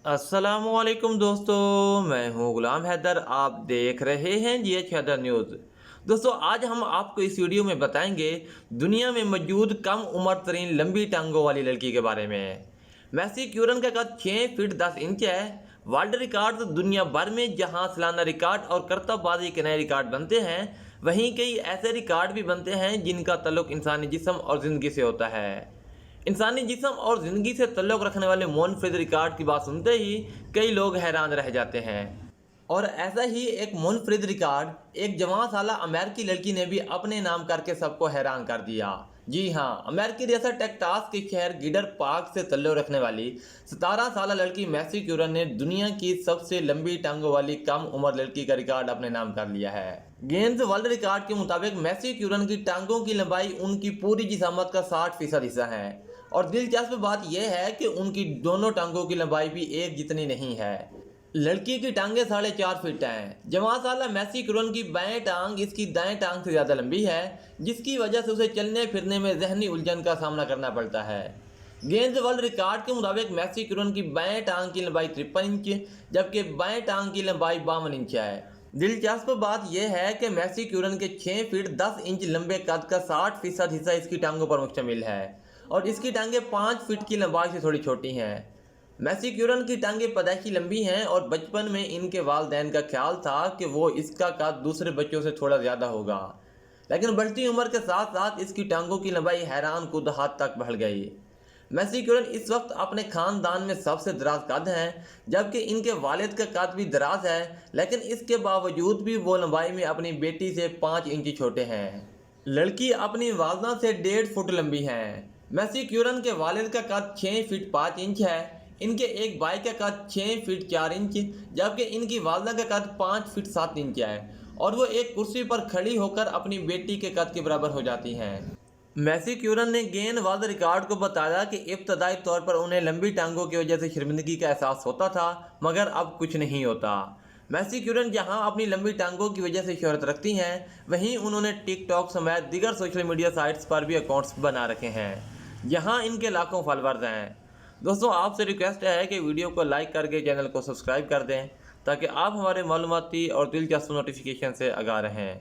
अस्सलामुअलैकुम दोस्तों, मैं हूं गुलाम हैदर। आप देख रहे हैं GH हैदर न्यूज़। दोस्तों, आज हम आपको इस वीडियो में बताएंगे दुनिया में मौजूद कम उम्र तरीन लंबी टांगों वाली लड़की के बारे में। मैसी क्यूरन का कद 6 फीट 10 इंच है। वर्ल्ड रिकॉर्ड दुनिया भर में जहां सालाना रिकॉर्ड और करतबबाजी के नए रिकॉर्ड बनते हैं, वहीं कई ऐसे रिकॉर्ड भी बनते हैं जिनका ताल्लुक इंसानी जिस्म और ज़िंदगी से होता है। इंसानी जिस्म और ज़िंदगी से ताल्लुक़ रखने वाले मुनफरिद रिकॉर्ड की बात सुनते ही कई लोग हैरान रह जाते हैं। और ऐसा ही एक मुनफरिद रिकॉर्ड एक जवान साला अमेरिकी लड़की ने भी अपने नाम करके सबको हैरान कर दिया। जी हाँ, अमेरिकी रियासत टेक्सास के शहर गिडर पार्क से ताल्लुक़ रखने वाली 17 साला लड़की मैसी क्यूरन ने दुनिया की सबसे लंबी टांगों वाली कम उम्र लड़की का रिकॉर्ड अपने नाम कर लिया है। गिनीज वर्ल्ड रिकॉर्ड के मुताबिक मैसी क्यूरन की टांगों की लंबाई उनकी पूरी जिस्मात का 60% हिस्सा है। और दिलचस्प बात यह है कि उनकी दोनों टांगों की लंबाई भी एक जितनी नहीं है। लड़की की टांगें 4.5 फीट हैं। जवान साला मैसी क्यूरन की बाएं टांग इसकी दाएं टांग से ज़्यादा लंबी है, जिसकी वजह से उसे चलने फिरने में जहनी उलझन का सामना करना पड़ता है। गिनीज वर्ल्ड रिकॉर्ड के मुताबिक मैसी क्यूरन की बाएं टांग की लंबाई 53 इंच, जबकि बाएं टांग की लंबाई 52 इंच है। दिलचस्प बात यह है कि मैसी क्यूरन के 6 फीट 10 इंच लंबे कद का 60% हिस्सा इसकी टांगों पर मुश्तमिल है और इसकी टांगें 5 फीट की लंबाई से थोड़ी छोटी हैं। मैसी क्यूरन की टांगें पैदाइशी लंबी हैं और बचपन में इनके वालिदैन का ख्याल था कि वो इसका कद दूसरे बच्चों से थोड़ा ज़्यादा होगा, लेकिन बढ़ती उम्र के साथ साथ इसकी टांगों की लंबाई हैरान कुद हद तक बढ़ गई। मैसी क्यूरन इस वक्त अपने ख़ानदान में सबसे दराज कद हैं, जबकि इनके वालिद का कद भी दराज है, लेकिन इसके बावजूद भी वो लंबाई में अपनी बेटी से 5 इंच छोटे हैं। लड़की अपनी वालदा से 1.5 फुट लंबी हैं। मैसी क्यूरन के वालिद का कद 6 फीट 5 इंच है। इनके एक भाई का कद 6 फीट 4 इंच, जबकि इनकी वालदा का कद 5 फीट 7 इंच है और वो एक कुर्सी पर खड़ी होकर अपनी बेटी के कद के बराबर हो जाती हैं। मैसी क्यूरन ने गिनीज वर्ल्ड रिकॉर्ड को बताया कि इब्तदाई तौर पर उन्हें लंबी टांगों की वजह से शर्मिंदगी का एहसास होता था, मगर अब कुछ नहीं होता। मैसी क्यूरन जहां अपनी लंबी टांगों की वजह से शोहरत रखती हैं, वहीं उन्होंने टिकटॉक समेत दीगर सोशल मीडिया साइट्स पर भी अकाउंट्स बना रखे हैं, जहां इनके लाखों फॉलोअर्स हैं। दोस्तों, आपसे रिक्वेस्ट है कि वीडियो को लाइक करके चैनल को सब्सक्राइब कर दें, ताकि आप हमारे मालूमाती और दिलचस्प नोटिफिकेशन से आगाह रहें।